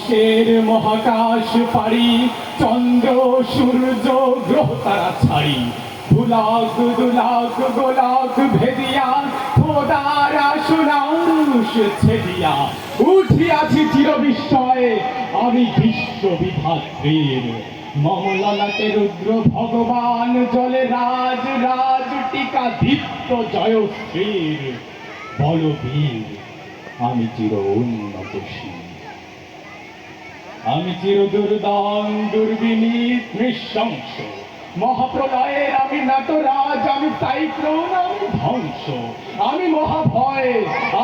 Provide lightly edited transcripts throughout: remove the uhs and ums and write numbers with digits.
কিসের মহাকাশ পাড়ি, চন্দ্র সূর্য গ্রহ তারা ছাড়ি, ভুলাক দুলাক গোলাক ভেদিয়া, খোদার আসনাংশ ছেদিয়া উঠিয়াছি চির বিস্ময়ে আমি বিশ্ববিধাত্রীর। মমলালাতে রুদ্র ভগবান জলে রাজ রাজ টিকা দীপ্ত জয়শ্রীর। বলবীর আমি চির উন্নতশীল, আমি চির দুর্দান দুর্বিনীত নৃশংস। মহাপ্রলয়ের আমি নাটরাজ, আমি সাইক্লোন, আমি ধ্বংস, আমি মহাভয়,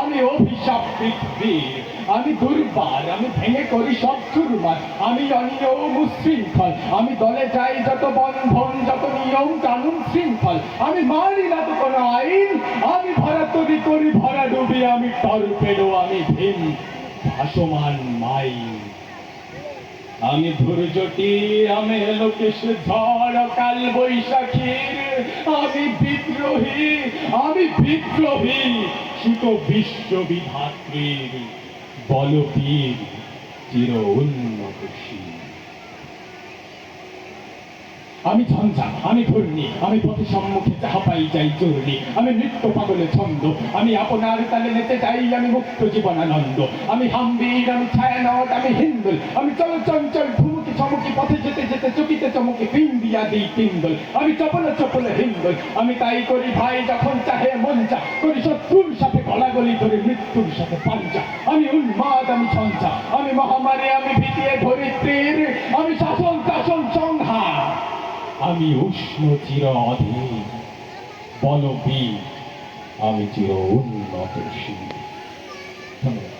আমি অভিশাপ পৃথিবীর। আমি দুর্বার, আমি ভেঙে করি সব চুরমার, আমি অনিয়ম উশৃঙ্খল, আমি দলে যাই যত বন্ধন যত নিয়ম কানুন শৃঙ্খল। আমি মানি না তো কোনো আইন, আমি ভরা তরি করি ভরা ডুবি, আমি টর্পেডো, আমি ভীম ভাসমান মাইন। আমি ধৈর্যটি, আমি লোকেশ ঝড় কাল বৈশাখীর। আমি বিদ্রোহী, আমি বিদ্রোহী সুত বিশ্ববিধাত্রীর। বলবীর চির উন্নতশীল। আমি ঝঞ্ঝা, আমি ঘূর্ণি, আমি পথে সম্মুখে যাহা পাই যাই চূর্ণি। আমি নৃত্য পাগলে ছন্দ, আমি আপনার তালে নেচে যাই, আমি মুক্ত জীবনানন্দ। আমি হাম্বির, আমি ছায়ানট, আমি হিন্দুল, আমি চল চঞ্চল ধুমুকি চমুকি পথে যেতে যেতে চকিতে চমকি পিন্দিয়া দিই পিন্দল। আমি চপল চপল হিন্দুল, আমি তাই করি ভাই যখন চাহে মন চা, করি শত্রুর সাথে গলাগলি ধরে মৃত্যুর সাথে পাঞ্চা। আমি উন্মাদ, আমি ঝঞ্ঝা, আমি মহামারী, আমি ভীতিয়ে ধরিত্রীর। আমি শাসন শাসন সংহার, আমি উষ্ণ চির অধীর। বলবীর আমি চির উন্নতশীল। ধন্যবাদ।